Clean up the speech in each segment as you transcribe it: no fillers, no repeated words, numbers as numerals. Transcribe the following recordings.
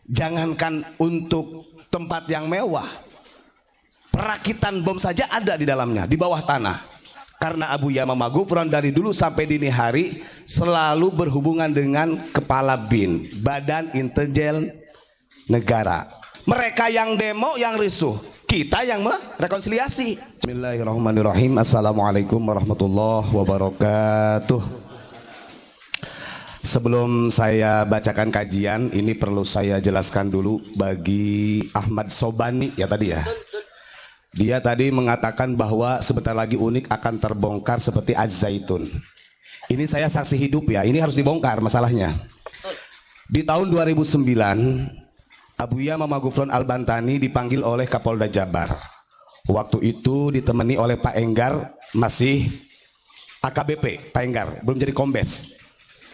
Jangankan untuk tempat yang mewah, perakitan bom saja ada di dalamnya, di bawah tanah. Karena Abu Yamamah Gufron dari dulu sampai dini hari selalu berhubungan dengan kepala BIN, Badan Intelijen Negara. Mereka yang demo, yang risuh, kita yang merekonsiliasi. Bismillahirrahmanirrahim. Assalamualaikum warahmatullahi wabarakatuh. Sebelum saya bacakan kajian, ini perlu saya jelaskan dulu bagi Ahmad Sobani ya tadi ya. Dia tadi mengatakan bahwa sebentar lagi Unik akan terbongkar seperti Az-Zaitun. Ini saya saksi hidup ya, ini harus dibongkar masalahnya. Di tahun 2009, Abu Yamamah Gufron Al-Bantani dipanggil oleh Kapolda Jabar. Waktu itu ditemani oleh Pak Enggar, masih AKBP, Pak Enggar, belum jadi kombes.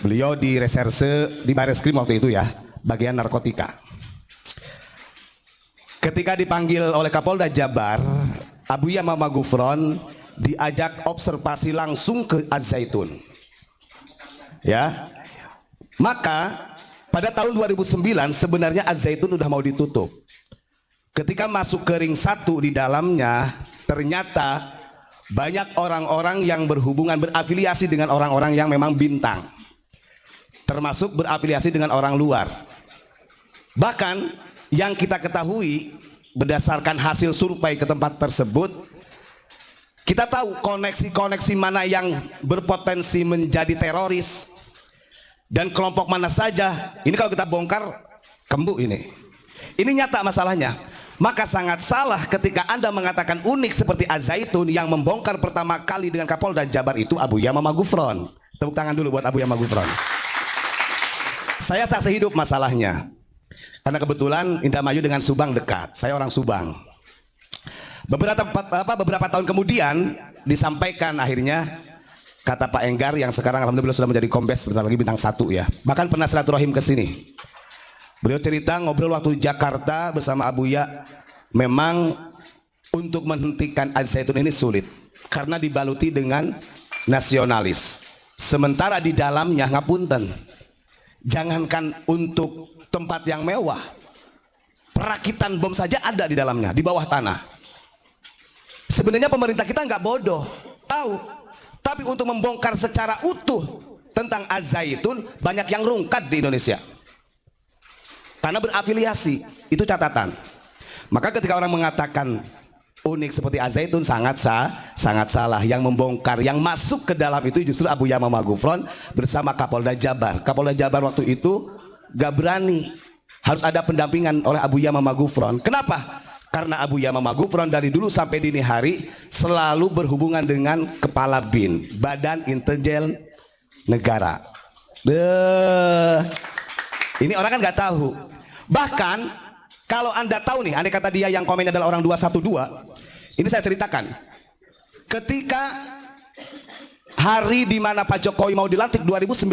Beliau di reserse di Bareskrim waktu itu ya, bagian narkotika. Ketika dipanggil oleh Kapolda Jabar, Abu Yamamah Gufron diajak observasi langsung ke Az-Zaitun. Ya. Maka pada tahun 2009 sebenarnya Az-Zaitun udah mau ditutup. Ketika masuk ke ring 1 di dalamnya, ternyata banyak orang-orang yang berhubungan berafiliasi dengan orang-orang yang memang bintang. Termasuk berafiliasi dengan orang luar. Bahkan yang kita ketahui berdasarkan hasil survei ke tempat tersebut, kita tahu koneksi-koneksi mana yang berpotensi menjadi teroris dan kelompok mana saja. Ini kalau kita bongkar kembuk ini nyata masalahnya. Maka sangat salah ketika Anda mengatakan Unik seperti Az-Zaitun. Yang membongkar pertama kali dengan Kapolda Jabar itu Abu Yamamah Gufron. Tepuk tangan dulu buat Abu Yamamah Gufron. Saya saksi hidup masalahnya. Karena kebetulan Indramayu dengan Subang dekat. Saya orang Subang. Beberapa tahun kemudian disampaikan akhirnya kata Pak Enggar yang sekarang alhamdulillah sudah menjadi kombes, sebentar lagi bintang 1 ya. Bahkan pernah silaturahim ke sini. Beliau cerita ngobrol waktu di Jakarta bersama Abu Ya, memang untuk menghentikan Az-Zaitun ini sulit karena dibaluti dengan nasionalis. Sementara di dalamnya ngapunten. Jangankan untuk tempat yang mewah, perakitan bom saja ada di dalamnya, di bawah tanah. Sebenarnya pemerintah kita nggak bodoh, tahu. Tapi untuk membongkar secara utuh tentang Az-Zaitun, banyak yang rungkat di Indonesia. Karena berafiliasi, itu catatan. Maka ketika orang mengatakan Unik seperti Az-Zaitun sangat salah. Yang membongkar, yang masuk ke dalam itu justru Abu Yamamah Gufron bersama Kapolda Jabar. Kapolda Jabar waktu itu gak berani, harus ada pendampingan oleh Abu Yamamah Gufron. Kenapa? Karena Abu Yamamah Gufron dari dulu sampai dini hari selalu berhubungan dengan kepala BIN, Badan Intelijen Negara. Ini orang kan gak tahu. Bahkan kalau Anda tahu nih, andai kata dia yang komennya adalah orang 212, ini saya ceritakan. Ketika hari di mana Pak Jokowi mau dilantik 2019,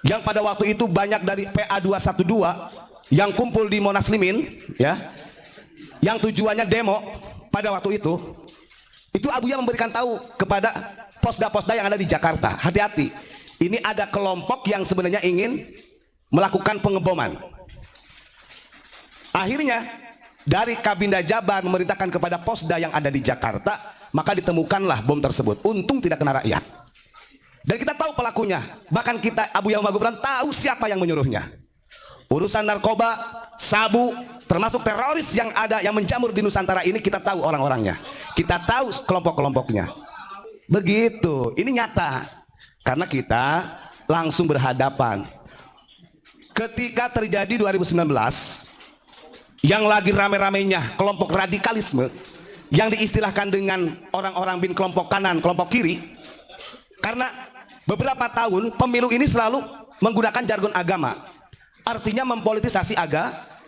yang pada waktu itu banyak dari PA 212 yang kumpul di Monas Limin, ya, yang tujuannya demo pada waktu itu Abu Ya memberikan tahu kepada posda-posda yang ada di Jakarta, hati-hati, ini ada kelompok yang sebenarnya ingin melakukan pengeboman. Akhirnya dari Kabinda Jabar memerintahkan kepada posda yang ada di Jakarta, maka ditemukanlah bom tersebut. Untung tidak kena rakyat. Dan kita tahu pelakunya. Bahkan kita, Abu Yamamah Gufron, tahu siapa yang menyuruhnya. Urusan narkoba, sabu, termasuk teroris yang ada, yang menjamur di Nusantara ini, kita tahu orang-orangnya. Kita tahu kelompok-kelompoknya. Begitu. Ini nyata. Karena kita langsung berhadapan. Ketika terjadi 2019, yang lagi rame-ramenya kelompok radikalisme yang diistilahkan dengan orang-orang BIN kelompok kanan, kelompok kiri, karena beberapa tahun pemilu ini selalu menggunakan jargon agama, artinya mempolitisasi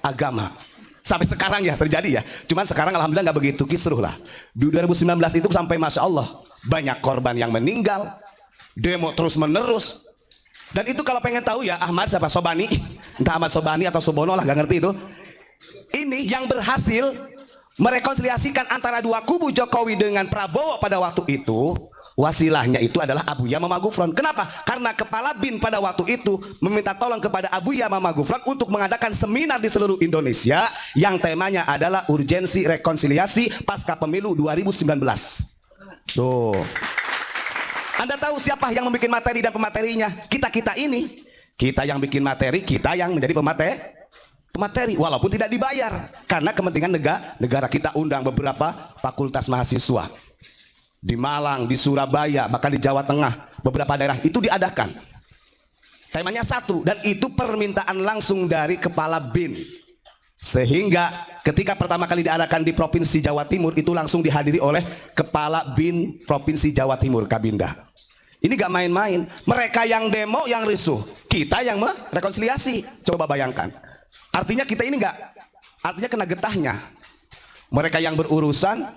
agama. Sampai sekarang ya terjadi ya, cuman sekarang alhamdulillah nggak begitu kisruh lah. Di 2019 itu sampai Masya Allah banyak korban yang meninggal, demo terus menerus. Dan itu kalau pengen tahu ya Ahmad siapa, Sobani, entah Ahmad Sobani atau Subono lah, gak ngerti itu. Ini yang berhasil merekonsiliasikan antara dua kubu Jokowi dengan Prabowo pada waktu itu Wasilahnya itu adalah Abuya Mama Gufron. Kenapa? Karena kepala BIN pada waktu itu meminta tolong kepada Abuya Mama Gufron untuk mengadakan seminar di seluruh Indonesia yang temanya adalah urgensi rekonsiliasi pasca pemilu 2019. Tuh. Anda tahu siapa yang membuat materi dan pematerinya? Kita ini. Kita yang bikin materi, kita yang menjadi pemateri walaupun tidak dibayar. Karena kepentingan negara kita undang beberapa fakultas mahasiswa. Di Malang, di Surabaya, bahkan di Jawa Tengah, beberapa daerah itu diadakan. Temanya satu, dan itu permintaan langsung dari kepala BIN. Sehingga ketika pertama kali diadakan di Provinsi Jawa Timur, itu langsung dihadiri oleh kepala BIN Provinsi Jawa Timur, Kabinda. Ini gak main-main. Mereka yang demo, yang risuh, kita yang merekonsiliasi. Coba bayangkan. Artinya kita ini artinya kena getahnya. Mereka yang berurusan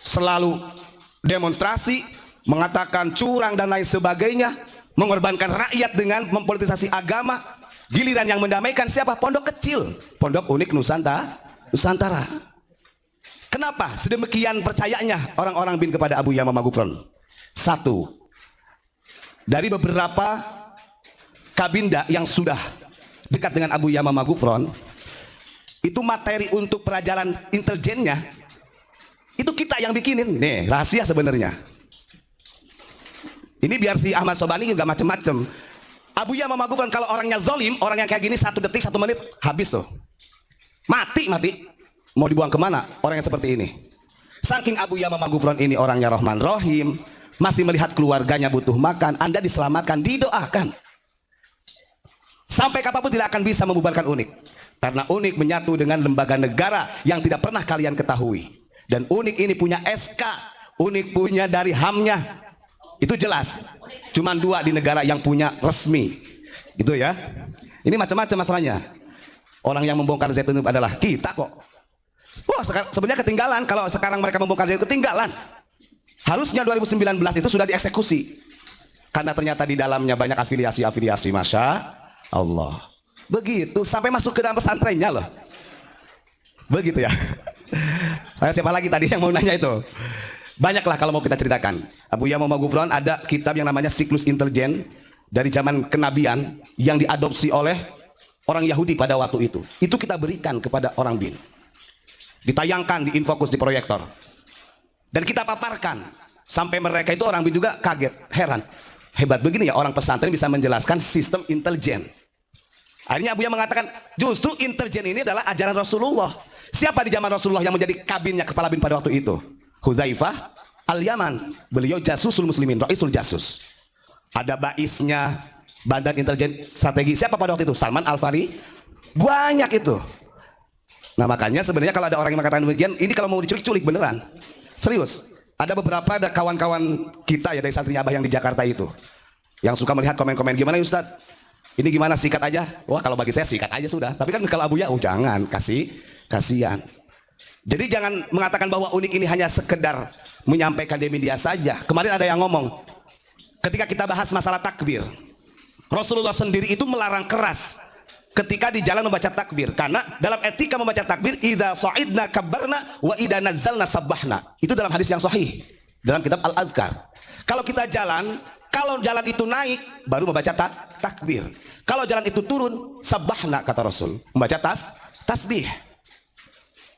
selalu demonstrasi, mengatakan curang dan lain sebagainya, mengorbankan rakyat dengan mempolitisasi agama. Giliran yang mendamaikan siapa? Pondok kecil, Pondok Unik Nusantara. Kenapa sedemikian percayanya orang-orang BIN kepada Abuya Mama Gufron? Satu, dari beberapa kabinda yang sudah dekat dengan Abuya Mama Gufron, itu materi untuk perajalan intelijennya itu kita yang bikinin. Nih, rahasia sebenarnya. Ini biar si Ahmad Sobani juga macem-macem. Abuya Mama Gufron kalau orangnya zolim, orang yang kayak gini 1 detik 1 menit habis tuh. Mati. Mau dibuang kemana orang yang seperti ini? Saking Abuya Mama Gufron ini orangnya Rahman Rohim, masih melihat keluarganya butuh makan, Anda diselamatkan, didoakan. Sampai kapanpun tidak akan bisa membubarkan UNIK. Karena UNIK menyatu dengan lembaga negara yang tidak pernah kalian ketahui. Dan UNIK ini punya SK, UNIK punya dari HAM-nya. Itu jelas. Cuman 2 di negara yang punya resmi. Gitu ya. Ini macam-macam masalahnya. Orang yang membongkar Zaitun itu adalah kita kok. Wah, sebenarnya ketinggalan. Kalau sekarang mereka membongkar Zaitun, ketinggalan. Harusnya 2019 itu sudah dieksekusi. Karena ternyata di dalamnya banyak afiliasi-afiliasi. Masya Allah. Begitu, sampai masuk ke dalam pesantrennya loh. Begitu ya. Saya siapa lagi tadi yang mau nanya itu? Banyaklah kalau mau kita ceritakan. Abuya Mama Gufron ada kitab yang namanya Siklus Intelijen dari zaman kenabian yang diadopsi oleh orang Yahudi pada waktu itu. Itu kita berikan kepada orang BIN. Ditayangkan di Infokus di proyektor. Dan kita paparkan. Sampai mereka itu orang BIN juga kaget, heran. Hebat begini ya orang pesantren bisa menjelaskan sistem intelijen. Akhirnya Abuya mengatakan justru intelijen ini adalah ajaran Rasulullah. Siapa di zaman Rasulullah yang menjadi kabinnya kepala BIN pada waktu itu? Hudzaifah Al-Yaman. Beliau jasusul muslimin, Raisul Jasus. Ada baisnya Badan Intelijen Strategi. Siapa pada waktu itu? Salman Al-Fari. Banyak itu. Nah makanya sebenarnya kalau ada orang yang mengatakan demikian, ini kalau mau diculik-culik beneran. Serius. Ada beberapa kawan-kawan kita ya dari santrinya Abah yang di Jakarta itu, yang suka melihat komen-komen, gimana ya Ustadz? Ini gimana, sikat aja? Wah kalau bagi saya sikat aja sudah. Tapi kan kalau Abuya, jangan, kasihan. Jadi jangan mengatakan bahwa UNIK ini hanya sekedar menyampaikan di media saja. Kemarin ada yang ngomong, ketika kita bahas masalah takbir, Rasulullah sendiri itu melarang keras ketika di jalan membaca takbir. Karena dalam etika membaca takbir, idza sa'idna kabbarna wa idza nazzalna sabbahna. Itu dalam hadis yang sahih dalam kitab Al-Adhkar. Kalau kita jalan, kalau jalan itu naik baru membaca takbir. Kalau jalan itu turun, sabbahna kata Rasul, membaca tasbih.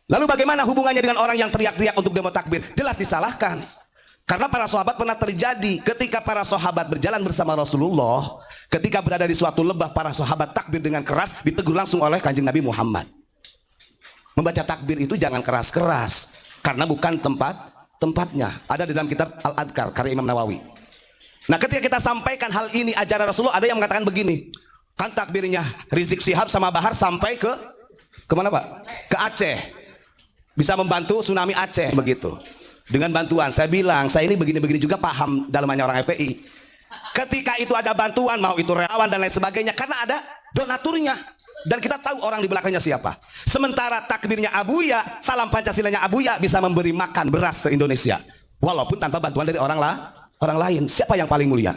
Lalu bagaimana hubungannya dengan orang yang teriak-teriak untuk demo takbir? Jelas disalahkan. Karena para sahabat pernah terjadi ketika para sahabat berjalan bersama Rasulullah, ketika berada di suatu lembah, para sahabat takbir dengan keras, ditegur langsung oleh Kanjeng Nabi Muhammad. Membaca takbir itu jangan keras-keras, karena bukan tempatnya. Ada di dalam kitab Al-Adhkar karya Imam Nawawi. Nah ketika kita sampaikan hal ini ajaran Rasulullah, ada yang mengatakan begini, kan takbirnya Rizik Syihab sama Bahar sampai kemana Pak? Ke Aceh. Bisa membantu tsunami Aceh begitu. Dengan bantuan, saya bilang, saya ini begini-begini juga paham dalamannya orang FPI. Ketika itu ada bantuan, mau itu relawan dan lain sebagainya, karena ada donaturnya. Dan kita tahu orang di belakangnya siapa. Sementara takbirnya Abuya, salam Pancasilanya Abuya bisa memberi makan beras se Indonesia. Walaupun tanpa bantuan dari orang lain. Siapa yang paling mulia?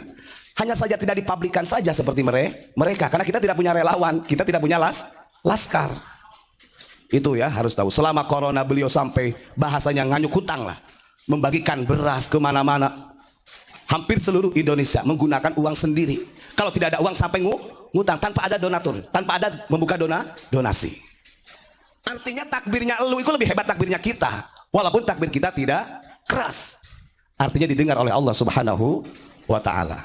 Hanya saja tidak dipublikkan saja seperti mereka. Karena kita tidak punya relawan, kita tidak punya laskar. Itu ya harus tahu. Selama corona beliau sampai bahasanya nganyuk hutang lah. Membagikan beras kemana-mana. Hampir seluruh Indonesia menggunakan uang sendiri. Kalau tidak ada uang sampai ngutang, tanpa ada donatur, tanpa ada membuka donasi. Artinya takbirnya elu itu lebih hebat takbirnya kita, walaupun takbir kita tidak keras. Artinya didengar oleh Allah Subhanahu wa ta'ala.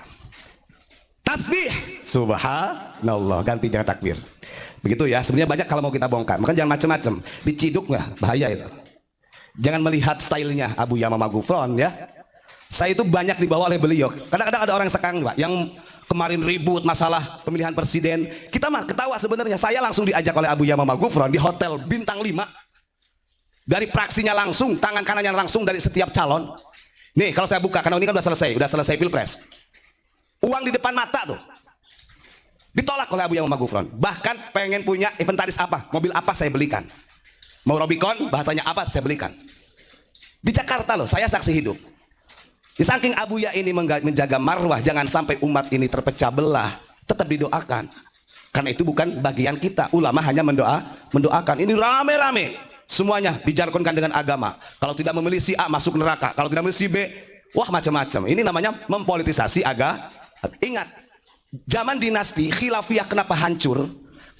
Tasbih subhanallah, ganti jangan takbir. Begitu ya, sebenarnya banyak kalau mau kita bongkar. Maka jangan macam-macam, diciduk nggak, bahaya itu. Jangan melihat stylenya Abu Yamamah Ghufran ya. Saya itu banyak dibawa oleh beliau. Kadang-kadang ada orang sekarang Pak yang kemarin ribut masalah pemilihan presiden. Kita mah ketawa sebenarnya. Saya langsung diajak oleh Abu Yamamah Ghufran di hotel bintang 5. Dari praksinya langsung, tangan kanannya langsung dari setiap calon. Nih kalau saya buka, karena ini kan udah selesai pilpres. Uang di depan mata tuh. Ditolak oleh Abu Yamamah Ghufran. Bahkan pengen punya inventaris apa, mobil apa saya belikan. Mau Robicon, bahasanya apa saya belikan. Di Jakarta loh, saya saksi hidup. Di saking Abu Ya ini menjaga marwah, jangan sampai umat ini terpecah belah, tetap didoakan. Karena itu bukan bagian kita. Ulama hanya mendoakan. Ini rame-rame. Semuanya dijargonkan dengan agama. Kalau tidak memilih si A masuk neraka. Kalau tidak memilih si B, wah macam-macam. Ini namanya mempolitisasi agama. Ingat, zaman dinasti khilafiyah kenapa hancur?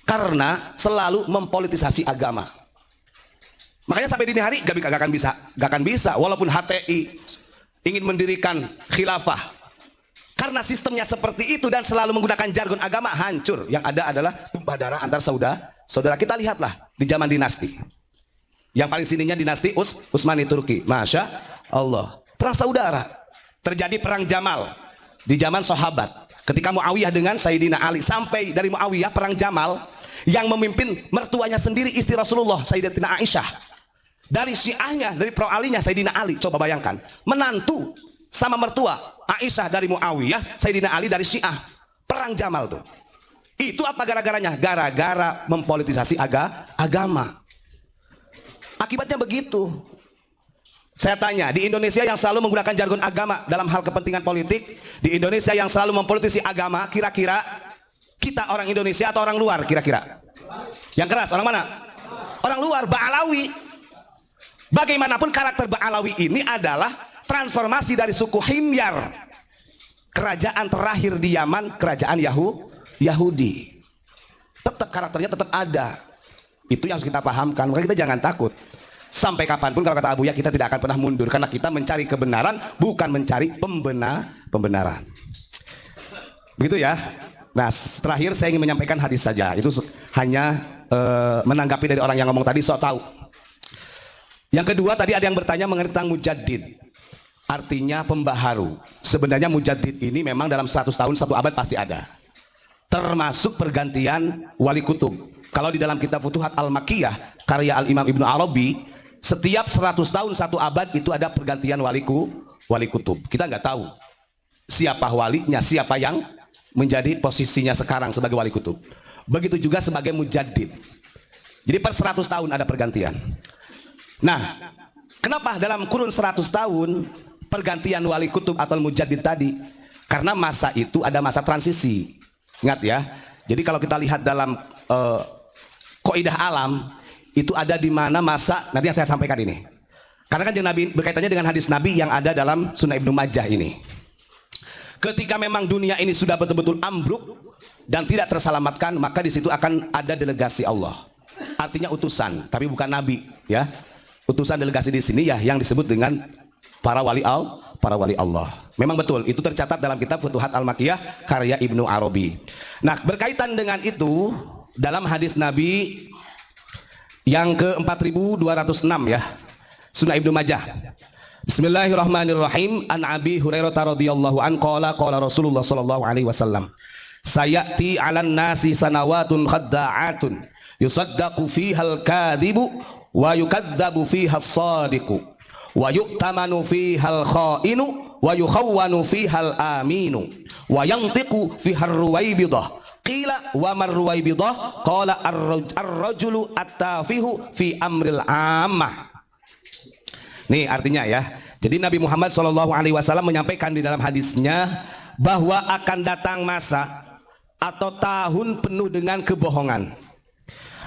Karena selalu mempolitisasi agama. Makanya sampai dini hari gak akan bisa. Walaupun HTI ingin mendirikan khilafah, karena sistemnya seperti itu dan selalu menggunakan jargon agama, hancur. Yang ada adalah tumpah darah antar saudara. Kita lihatlah di zaman dinasti. Yang paling sininya dinasti Utsmani Turki. Masya Allah. Perang saudara. Terjadi perang Jamal di zaman sahabat. Ketika Muawiyah dengan Sayyidina Ali, sampai dari Muawiyah perang Jamal yang memimpin mertuanya sendiri, istri Rasulullah Sayyidatina Aisyah. Dari syiahnya, dari pro alinya Sayyidina Ali. Coba bayangkan, menantu sama mertua Aisyah dari Muawiyah, Sayyidina Ali dari syiah. Perang Jamal tuh. Itu apa gara-garanya? Gara-gara mempolitisasi agama. Akibatnya begitu. Saya tanya, di Indonesia yang selalu menggunakan jargon agama dalam hal kepentingan politik, di Indonesia yang selalu mempolitisasi agama, kira-kira kita orang Indonesia atau orang luar kira-kira? Yang keras, orang mana? Orang luar, Ba'alawi. Bagaimanapun karakter Ba'alawi ini adalah transformasi dari suku Himyar, kerajaan terakhir di Yaman, kerajaan Yahudi. Tetap karakternya tetap ada. Itu yang harus kita pahamkan. Maka kita jangan takut. Sampai kapanpun kalau kata Abu Ya, kita tidak akan pernah mundur, karena kita mencari kebenaran, bukan mencari pembenaran. Begitu ya. Nah, terakhir saya ingin menyampaikan hadis saja. Itu hanya menanggapi dari orang yang ngomong tadi, sok tahu. Yang kedua, tadi ada yang bertanya mengenai tentang mujaddid. Artinya pembaharu. Sebenarnya mujaddid ini memang dalam 100 tahun, 1 abad pasti ada. Termasuk pergantian wali kutub. Kalau di dalam kitab Futuhat Al-Makkiyah, karya Al-Imam Ibnu Arabi, setiap 100 tahun, 1 abad itu ada pergantian wali kutub. Kita nggak tahu siapa walinya, siapa yang menjadi posisinya sekarang sebagai wali kutub. Begitu juga sebagai mujaddid. Jadi per 100 tahun ada pergantian. Nah, kenapa dalam kurun 100 tahun pergantian wali kutub atau mujaddid tadi? Karena masa itu ada masa transisi. Ingat ya. Jadi kalau kita lihat dalam kaidah alam, itu ada di mana masa, nanti yang saya sampaikan ini. Karena kan Nabi berkaitannya dengan hadis Nabi yang ada dalam Sunan Ibnu Majah ini. Ketika memang dunia ini sudah betul-betul ambruk dan tidak terselamatkan, maka di situ akan ada delegasi Allah. Artinya utusan, tapi bukan nabi, ya. Utusan delegasi di sini ya yang disebut dengan para wali Allah. Memang betul, itu tercatat dalam kitab Futuhat Al-Makkiyah karya Ibnu Arabi. Nah, berkaitan dengan itu dalam hadis Nabi yang ke-4206 ya, Sunan Ibnu Majah. Bismillahirrahmanirrahim. An Abi Hurairah radhiyallahu an qala Rasulullah sallallahu alaihi wasallam, sayati 'alan nasi sanawatun khadda'atun yusaddaqu fihal kadhibu wa yukadzabu fiha as-sadiqu wa yu'tamanu fiha al-kha'inu wa yukhawwanu fiha al-aminu wa yantiqu fiha ar-ruwaybidah. Qila wa mar-ruwaybidah? Qala ar-rajulu at-tafihu fi amril ammah. Nih artinya ya. Jadi Nabi Muhammad SAW menyampaikan di dalam hadisnya bahwa akan datang masa atau tahun penuh dengan kebohongan.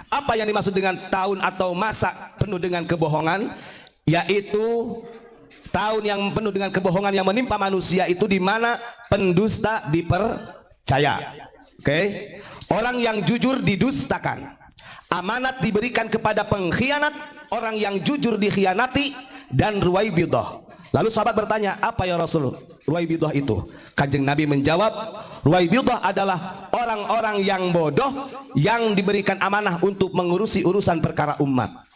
Apa yang dimaksud dengan tahun atau masa penuh dengan kebohongan? Yaitu Tahun yang penuh dengan kebohongan yang menimpa manusia itu di mana pendusta dipercaya. Oke. Orang yang jujur didustakan. Amanat diberikan kepada pengkhianat, orang yang jujur dikhianati, dan ruwaibidah. Lalu sahabat bertanya, apa ya Rasul ruwaibidah itu? Kanjeng Nabi menjawab, ruwaibidah adalah orang-orang yang bodoh yang diberikan amanah untuk mengurusi urusan perkara umat.